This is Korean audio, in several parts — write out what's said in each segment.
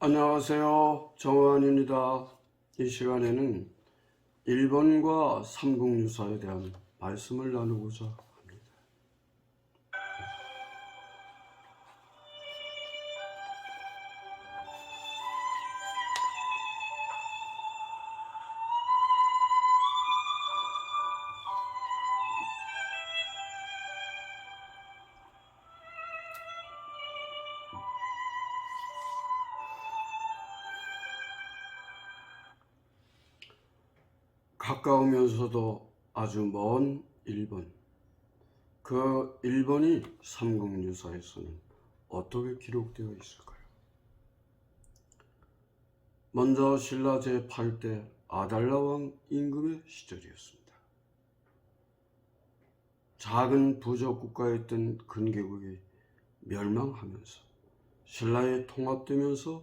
안녕하세요. 정환입니다. 이 시간에는 일본과 삼국유사에 대한 말씀을 나누고자 합니다. 가까우면서도 아주 먼 일본. 그 일본이 삼국유사에서는 어떻게 기록되어 있을까요? 먼저 신라 제8대 아달라왕 임금의 시절이었습니다. 작은 부족 국가였던 근개국이 멸망하면서 신라에 통합되면서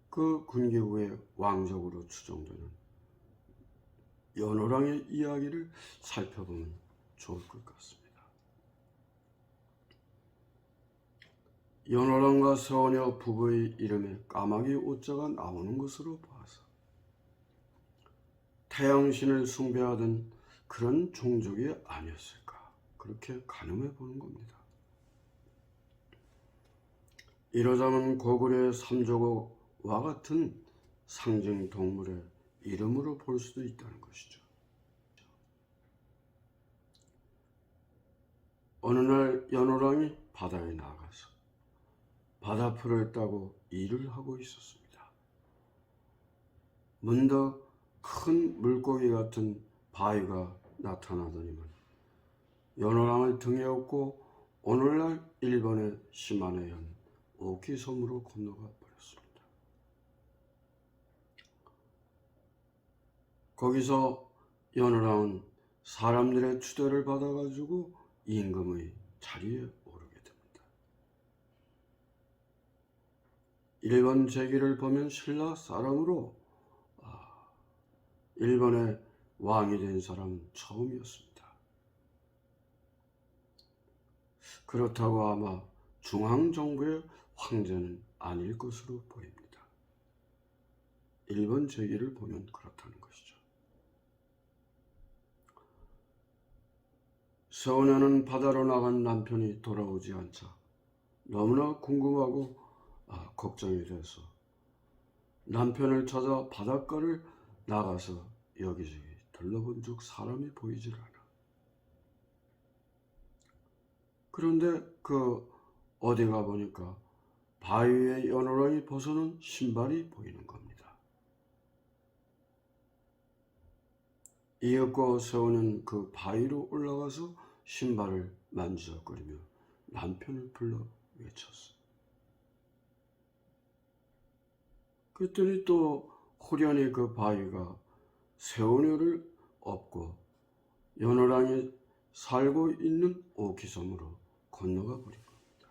그 근개국의 왕족으로 추정되는 연호랑의 이야기를 살펴보면 좋을 것 같습니다. 연호랑과 서원여 부부의 이름에 까마귀 오자가 나오는 것으로 봐서 태양신을 숭배하던 그런 종족이 아니었을까, 그렇게 가늠해 보는 겁니다. 이러자면 고구려의 삼조고와 같은 상징 동물의 이름으로 볼 수도 있다는 것이죠. 어느 날 연호랑이 바다에 나가서 바다풀을 따고 일을 하고 있었습니다. 문득 큰 물고기 같은 바위가 나타나더니만 연호랑을 등에 업고 오늘날 일본의 시마네현 오키섬으로 건너가 버렸습니다. 거기서 연호랑은 사람들의 추대를 받아가지고 임금의 자리에 오르게 됩니다. 일본 제기를 보면 신라 사람으로 일본의 왕이 된 사람은 처음이었습니다. 그렇다고 아마 중앙정부의 황제는 아닐 것으로 보입니다. 일본 제기를 보면 그렇다는 것이죠. 서운해는 바다로 나간 남편이 돌아오지 않자 너무나 궁금하고 걱정이 돼서 남편을 찾아 바닷가를 나가서 여기저기 둘러본 즉 사람이 보이질 않아. 그런데 어디 가보니까 바위 위에 연호랑이 벗어놓은 신발이 보이는 겁니다. 이윽고 서우는 그 바위로 올라가서 신발을 만지작거리며 남편을 불러 외쳤어. 그랬더니 또 호련히 그 바위가 세오녀를 업고 연호랑이 살고 있는 오키섬으로 건너가 버린 겁니다.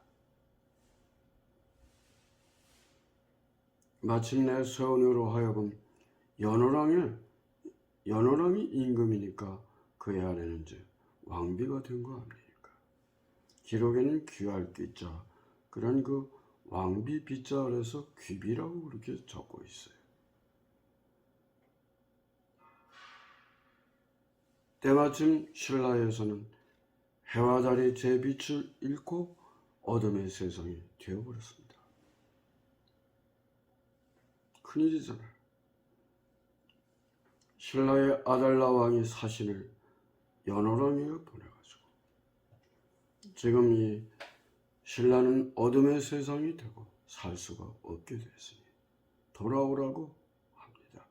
마침내 세오녀로 하여금 연호랑이 임금이니까 그의 아내는 이제 왕비가 된 거 아닙니까? 기록에는 귀할 귀자, 그런 그 왕비 비자 아래서 귀비라고 그렇게 적고 있어요. 때마침 신라에서는 해와 달이 제 빛을 잃고 어둠의 세상이 되어버렸습니다. 큰일이잖아요. 신라의 아달라 왕이 사신을 연호랑에게 보내가지고 지금 이 신라는 어둠의 세상이 되고 살 수가 없게 됐으니 돌아오라고 합니다.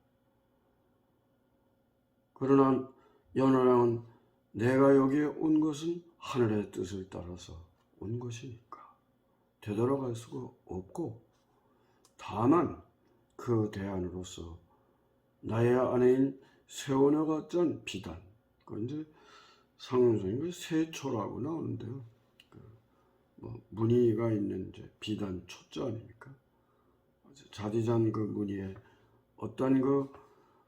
그러나 연호랑은 내가 여기에 온 것은 하늘의 뜻을 따라서 온 것이니까 되돌아갈 수가 없고, 다만 그 대안으로서 나의 아내인 세오녀가 짠 비단, 그건 이제 상징적인 세초라고 나오는데요. 무늬가 있는 이제 비단 초자 아닙니까? 자디잔 그 무늬에 어떤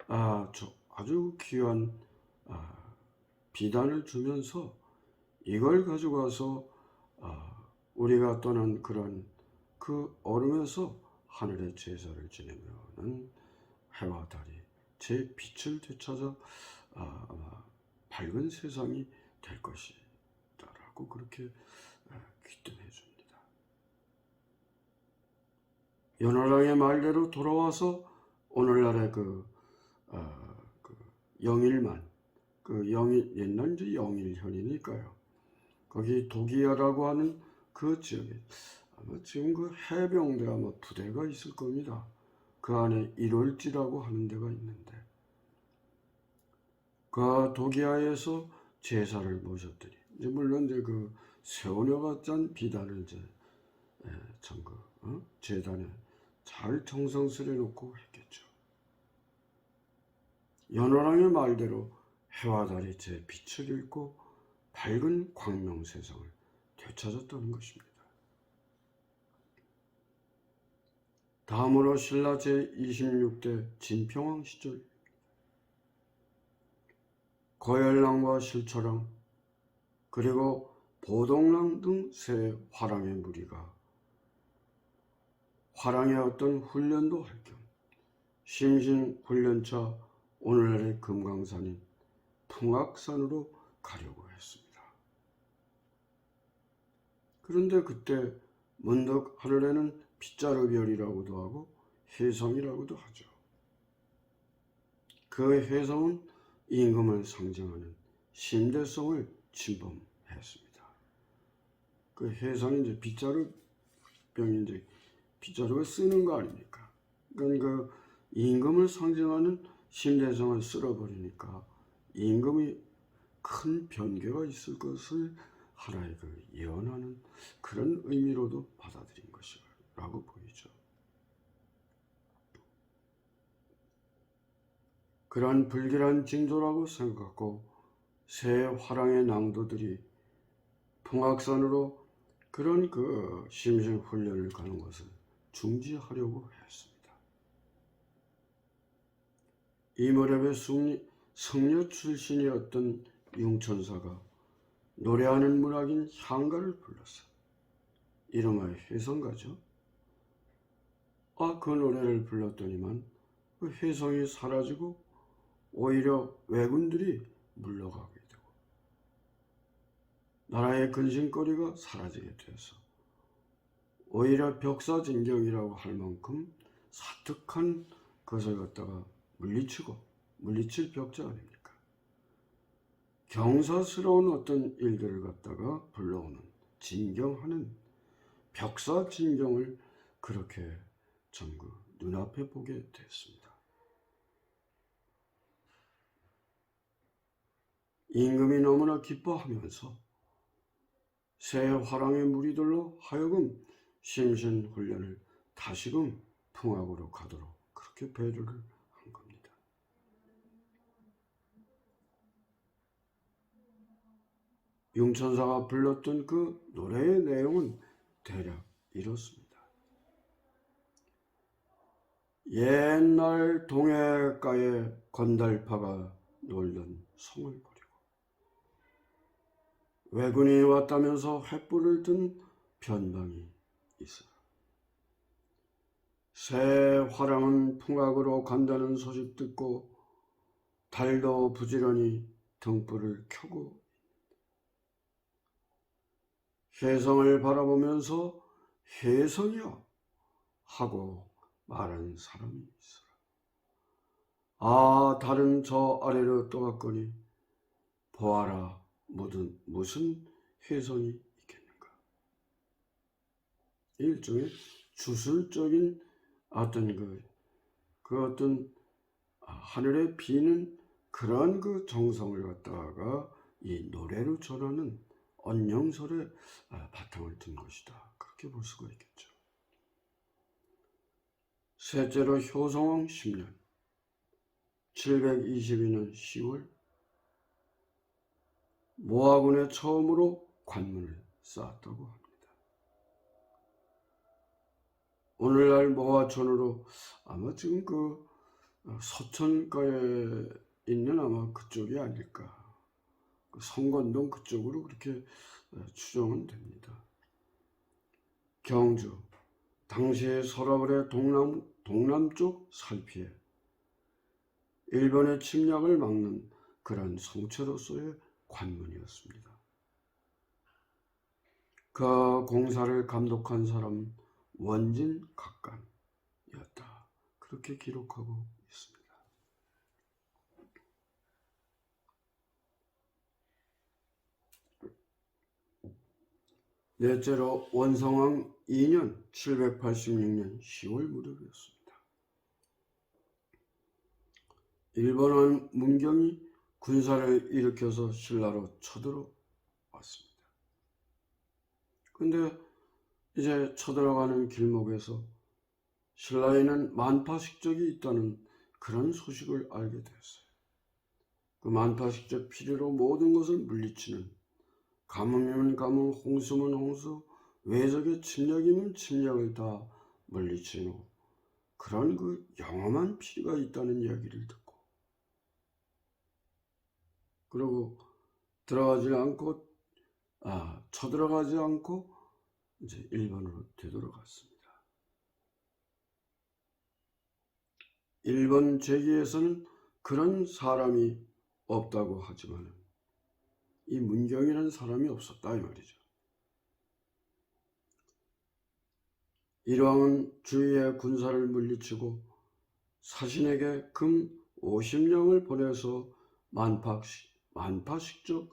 아주 귀한 비단을 주면서 이걸 가지고 와서 우리가 떠난 그런 그 얼음에서 하늘의 제사를 지내면은 해와 달이 제 빛을 되찾아 아마 밝은 세상이 될 것이다라고 그렇게 귀뜸해 줍니다. 연화랑의 말대로 돌아와서 오늘날의 그 영일만, 그 영일, 옛날 이제 영일현이니까요. 거기 도기야라고 하는 그 지역에 아마 지금 그 해병대 아마 부대가 있을 겁니다. 그 안에 일월지라고 하는 데가 있는데 그 도기야에서 제사를 모셨더니 이제 물론 이제 그 세원여가 짠 비단을 이제 전그 제단에 잘 정성스레 놓고 했겠죠. 연화랑의 말대로 해와 달이 제 빛을 잃고 밝은 광명 세상을 되찾았다는 것입니다. 다음으로 신라 제26대 진평왕 시절 거열랑과 실초랑 그리고 보동랑 등 세 화랑의 무리가 화랑의 어떤 훈련도 할 겸 심신훈련차 오늘날의 금강산인 풍악산으로 가려고 했습니다. 그런데 그때 문득 하늘에는 빗자루별이라고도 하고 혜성이라고도 하죠. 그 혜성은 임금을 상징하는 심대성을 침범했습니다. 그 혜성이 이제 빗자루병인데 빗자루가 쓰는 거 아닙니까? 그러니까 그 임금을 상징하는 심대성을 쓸어버리니까 임금이 큰 변개가 있을 것을 하나의 그 예언하는 그런 의미로도 받아들인 것이라고 보이죠. 그러한 불길한 징조라고 생각하고 새 화랑의 낭도들이 풍악산으로 그런 그 심신훈련을 가는 것을 중지하려고 했습니다. 이 무렵에 성녀 출신이었던 융천사가 노래하는 문학인 향가를 불렀어. 이름하여 혜성가죠. 그 노래를 불렀더니만 그 혜성이 사라지고 오히려 왜군들이 물러가게 되고 나라의 근심거리가 사라지게 돼서 오히려 벽사진경이라고 할 만큼 사특한 것을 갖다가 물리칠 벽자 아닙니까? 경사스러운 어떤 일들을 갖다가 불러오는 진경하는 벽사진경을 그렇게 전부 눈앞에 보게 됐습니다. 임금이 너무나 기뻐하면서 새 화랑의 무리들로 하여금 심신훈련을 다시금 풍악으로 가도록 그렇게 배려를 한 겁니다. 융천사가 불렀던 그 노래의 내용은 대략 이렇습니다. 옛날 동해가에 건달파가 놀던 성을 버리고 왜군이 왔다면서 횃불을 든 변방이 있어라. 새 화랑은 풍악으로 간다는 소식 듣고 달도 부지런히 등불을 켜고 혜성을 바라보면서 혜성이여 하고 말한 사람이 있어라. 달은 저 아래로 떠갔거니 보아라 무슨 혜성이 있겠는가. 일종의 주술적인 어떤 그 어떤 하늘에 비는 그런 그 정성을 갖다가 이 노래로 전하는 언영설의 바탕을 둔 것이다. 그렇게 볼 수가 있겠죠. 셋째로 효성왕 10년 722년 10월 모하군에 처음으로 관문을 쌓았다고 합니다. 오늘날 모하촌으로 아마 지금 그 서천가에 있는 아마 그쪽이 아닐까. 그 성건동 그쪽으로 그렇게 추정은 됩니다. 경주, 당시 서라벌의 동남쪽 살피에 일본의 침략을 막는 그런 성체로서의 관문이었습니다. 그 공사를 감독한 사람 원진 각관이었다. 그렇게 기록하고 있습니다. 넷째로 원성왕 2년 786년 10월 무렵이었습니다. 일본한 문경이 군사를 일으켜서 신라로 쳐들어왔습니다. 근데 이제 쳐들어가는 길목에서 신라에는 만파식적이 있다는 그런 소식을 알게 되었어요. 그 만파식적 피리로 모든 것을 물리치는, 가뭄이면 가뭄, 홍수면 홍수, 외적의 침략이면 침략을 다 물리치는 그런 그 영험한 피리가 있다는 이야기를 듣고, 그리고 쳐들어가지 않고 이제 일본으로 되돌아갔습니다. 일본 제기에서는 그런 사람이 없다고 하지만 이 문경이라는 사람이 없었다 이 말이죠. 일왕은 주위의 군사를 물리치고 사신에게 금 50냥을 보내서 만파식적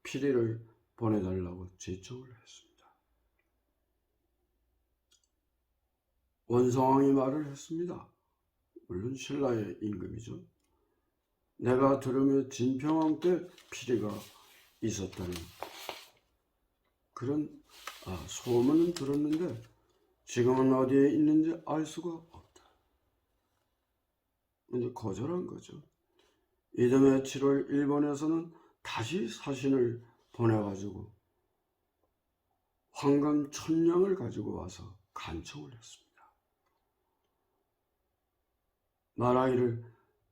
피리를 보내달라고 제청을 했습니다. 원성왕이 말을 했습니다. 물론 신라의 임금이죠. 내가 들으며 진평왕 때 피리가 있었다는 그런 소문은 들었는데 지금은 어디에 있는지 알 수가 없다. 근데 거절한 거죠. 이듬해 7월 일본에서는 다시 사신을 보내가지고 황금 1000냥을 가지고 와서 간청을 했습니다. 말하기를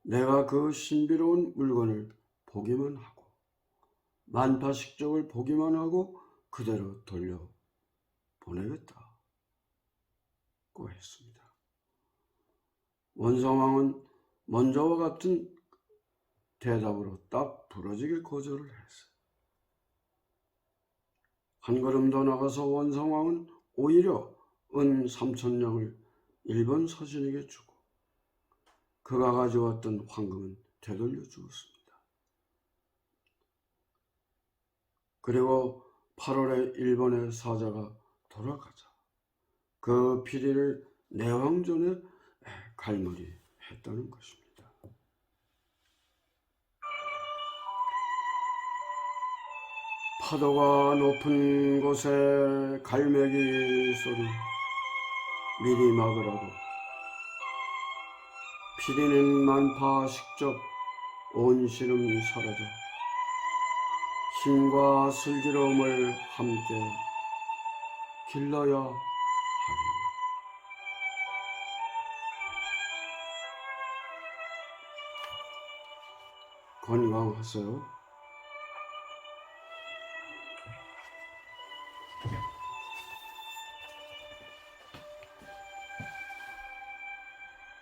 내가 그 신비로운 물건을 보기만 하고 만파식적을 보기만 하고 그대로 돌려 보내겠다고 했습니다. 원성왕은 먼저와 같은 대답으로 딱 부러지게 거절을 했어요. 한 걸음 더 나가서 원성왕은 오히려 은 3000냥을 일본 사신에게 주고 그가 가져왔던 황금은 되돌려 주었습니다. 그리고 8월에 일본의 사자가 돌아가자 그 피리를 내왕전에 갈무리했다는 것입니다. 파도가 높은 곳에 갈매기 소리 미리 막으라고 피리는 만파식적 온 시름 사라져 힘과 슬기로움을 함께 길러야 하리. 건강하세요.